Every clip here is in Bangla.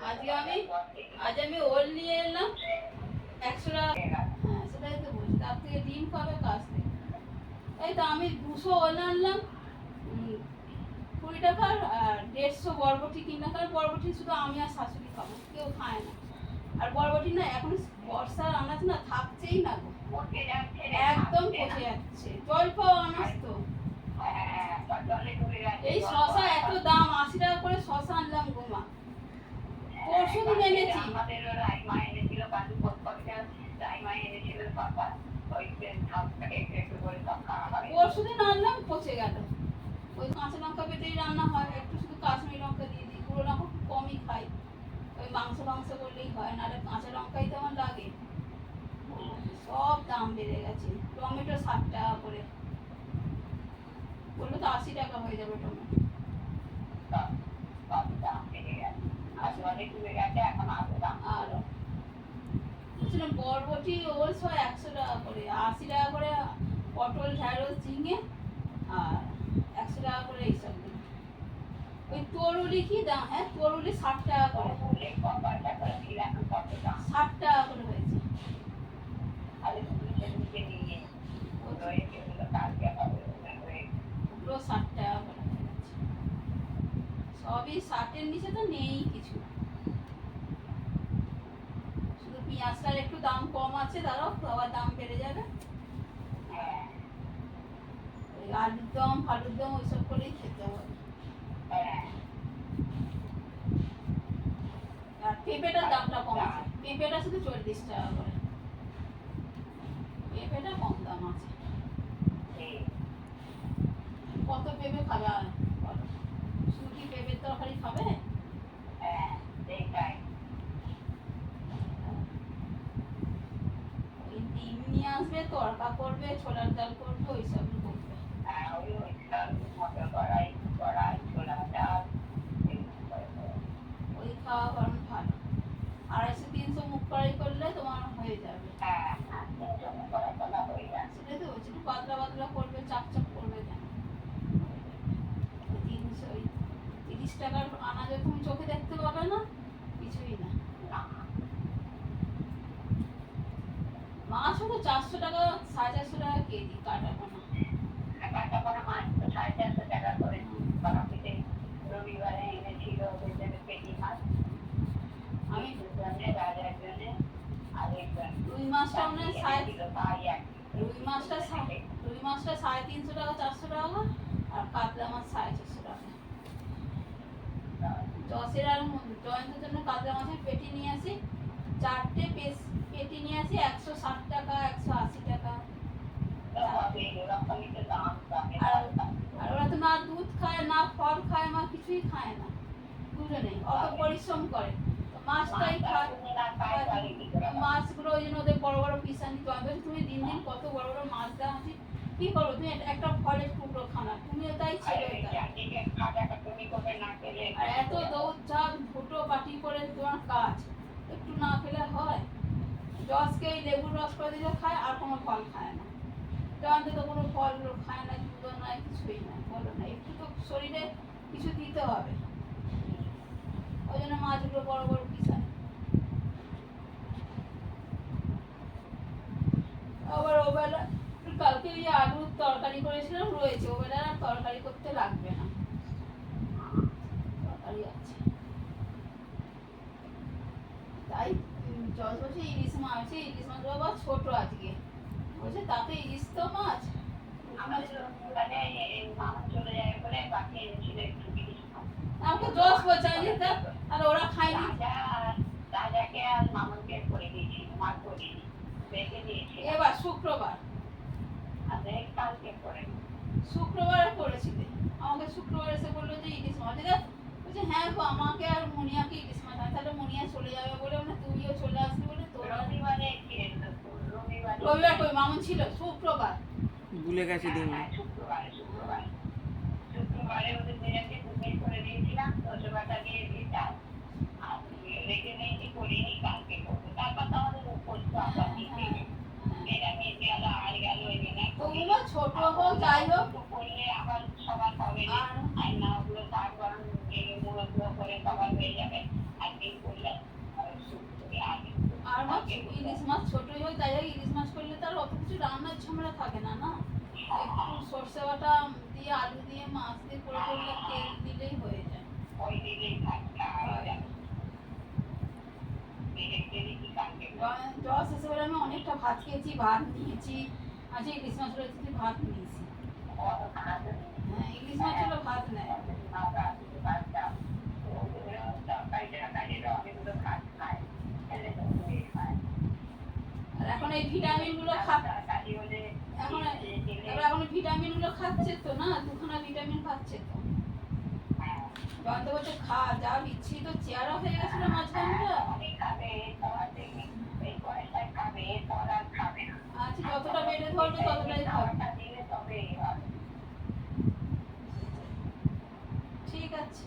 আজ আমি ওল নিয়ে এলাম 100 টাকা। হ্যাঁ সেটাই তো বলছি, তার থেকে ডিম খাবে কাজ নেই। এই তো আমি 200 ওল আনলাম 20 টাকার, আর 150 বরবটি কিনলাম। কারণ বরবটি শুধু আমি আর শাশুড়ি খাবো, কেউ খায় না। আর বরবটি না এখন বর্ষার আনাজ না থাকছেই না গো, একদম পচে যাচ্ছে। জল পাওয়া আনাজ তো। এই শশা এত দাম, 80 টাকা করে শশা আনলাম গো মা। পরশু দিন এনেছি। পরশু দিন আনলাম, পচে গেল। ওই কাঁচা লঙ্কা বেটেই রান্না হয়, একটু শুধু কাশ্মীরি লঙ্কা দিয়ে দিই, গুঁড়ো লঙ্কা খুব কমই খাই। ওই মাংস করলেই হয়, নাহলে কাঁচা লঙ্কাই তো আমার লাগে। সব দাম বেড়ে গেছে। টমেটো 60 টাকা করে, বললো তো 80 টাকা হয়ে যাবে টমেটো। বরবটি ওল 100 টাকা করে, 80 টাকা করে পটল, ঢেঁড়স, ঝিঙে, আর 100 টাকা করে এইসব। ওই তরুলি কি দাম? হ্যাঁ তরুলি 60 টাকা করে, 60 টাকা করে হয়েছে। ওগুলো 60 টাকা করে হয়েছে। সবই 60-এর নিচে তো নেই কিছু। শুধু পেঁয়াজটার একটু দাম কম আছে, দাঁড়াও আবার দাম বেড়ে যাবে। ওই আলুর দম ফালুর দম ওইসব করেই খেতে হবে। আর পেঁপেটার দামটা কম আছে, পেঁপেটা শুধু 40 টাকা করে। পেঁপেটা কম দাম আছে। কত পেঁপে খাবে আর বলো? শুধু কি পেঁপের তরকারি খাবে? ওই ডিম নিয়ে আসবে, তড়কা করবে, ছোলার ডাল করবে, ওইসব করবে। ওই খাওয়া বরং ভালো। 250-300 মুখ কড়াই করলে তোমার হয়ে যাবে। সেটাই তো বলছি, পাতলা পাতলা করবে, চাপ চাপ করবে কেন? 30 টাকার আনাজ তুমি চোখে দেখতে পাবে না, কিছুই না। মাছও তো 400 টাকা, 450 টাকা কেজি কাটা পোনা। রুই মাছটা 350 টাকা, 400 টাকা, আর কাতলা মাছ 450 টাকা। জসের আর জয়ন্তের জন্য কাতলা মাছের পেটি নিয়ে আসি, 4টে পেটি নিয়ে আসি 160 টাকা, 180 টাকা। আর ওরা তো না দুধ খায়, না ফল খায়, মা কিছুই খায় না দুজনেই। অত পরিশ্রম করে, মাছটাই খায়। মাছগুলো ওই জন্য ওদের বড় বড় পিস আনি। তুমি দিন দিন কত বড় বড় মাছ দেওয়া আছে, কি করো তুমি? একটা ফলের টুকরো খানা, তুমিও তাই ছেড়ে আর এত দৌড় ঝাঁপ দুটো বাটি করে তোমার কাজ, একটু না খেলে হয়? জসকে লেবুর রস করে দিলে খায়, আর কোনো ফল খায় না। জয়ন্ত তো কোনো ফল খায় না, দুধ নয়, কিছুই না। বলো না, একটু তো শরীরে কিছু দিতে হবে, ওই জন্য মাছগুলো বড় বড় পিস আনে। আবার ওবেলা কালকে ওই আলুর তরকারি করেছিলাম, রয়েছে, ওবেলা আর তরকারি করতে লাগবে না, তরকারি আছে। তাই জল বলছে ইলিশ মাছ আছে, ইলিশ মাছ বাবা ছোট আজকে বলছে, তাতে ইলিশ তো মাছ। আমাকে জস বলছে আর ওরা খায়নি। এবার শুক্রবার করেছিলে, আমাকে শুক্রবার এসে বললো যে ইলিশ মাছ। বলছে হ্যাঁ গো, আমাকে আর মুনিয়াকে ইলিশ মাছ আনে। তাহলে মুনিয়া চলে যাবে বলে, মানে তুমিও চলে আসবি বলে। তোরা রবিবার কই মামুন ছিল? শুক্রবার ভুলে গেছে দিন। শুক্রবারে ওদের মেয়েকে বুকিং করে দিয়েছিলাম, দশবারটা দিয়ে দিয়েছিলাম, আর রেখে নিয়েছি, করিনি, কালকে করবো। তারপর তো আমাদের করতে আবার দিতে মেয়েরা মেয়ে গেল আর গেল, ওগুলো ছোট হোক যাই হোক করলে আবার সবার হবে না, আর না ওগুলো তার বরং মুড়ো করে সবার হয়ে যাবে। একদিন করলে ঝামেলা থাকে না না, একটু সর্ষে বাটা দিয়ে আলু দিয়ে মাছ দিয়ে করে করলে তেল দিলেই হয়ে যায়। ওই দিলেই ভাতটা হয়ে যাবে। দেখে কি কালকে জ্বর শেষে বেলা আমি অনেকটা ভাত খেয়েছি, ভাত নিয়েছি, আজকে ইলিশ মাছ রয়েছে ভাত নিয়েছি। হ্যাঁ, ইলিশ মাছ হলো ভাত নেয়। আর এখন এই ভিটামিন গুলো এখন ভিটামিন গুলো খাচ্ছে তো না, দুখানা ভিটামিন খাচ্ছে তো। জয়ন্ত বলছে খা, যা বিচ্ছি তো চেয়ারা হয়ে গেছিল মাঝখানটা। আচ্ছা, যতটা বেড়ে ধরবে ততটাই খাবে। ঠিক আছে।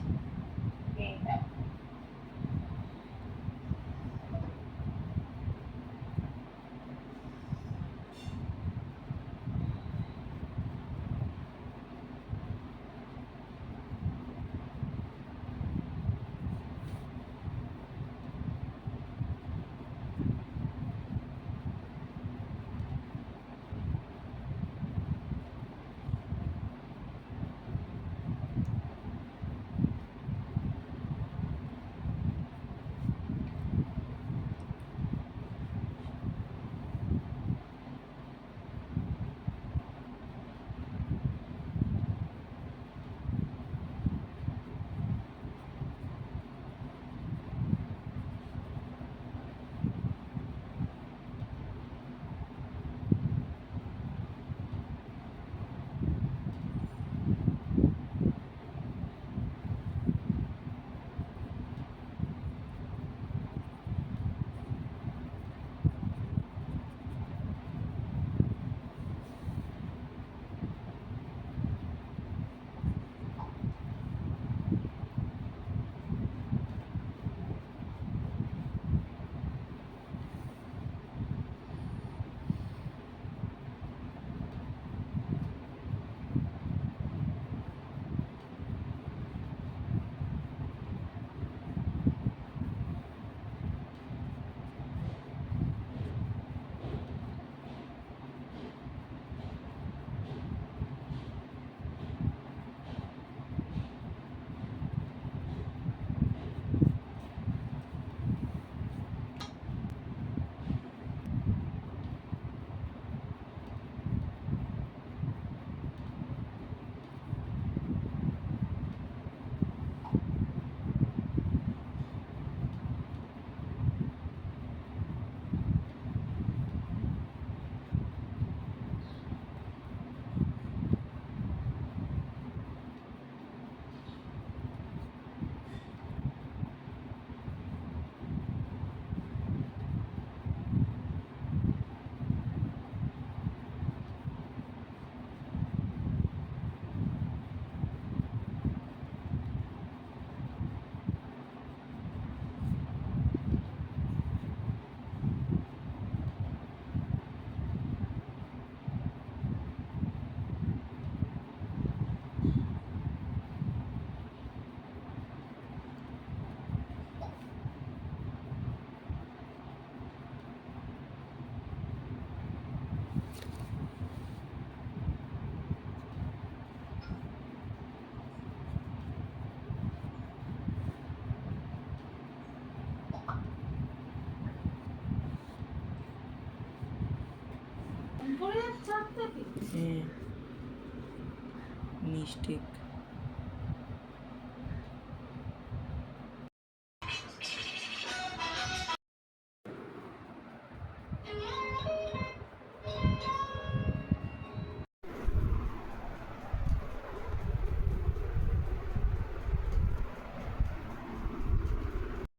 মিস্টেক।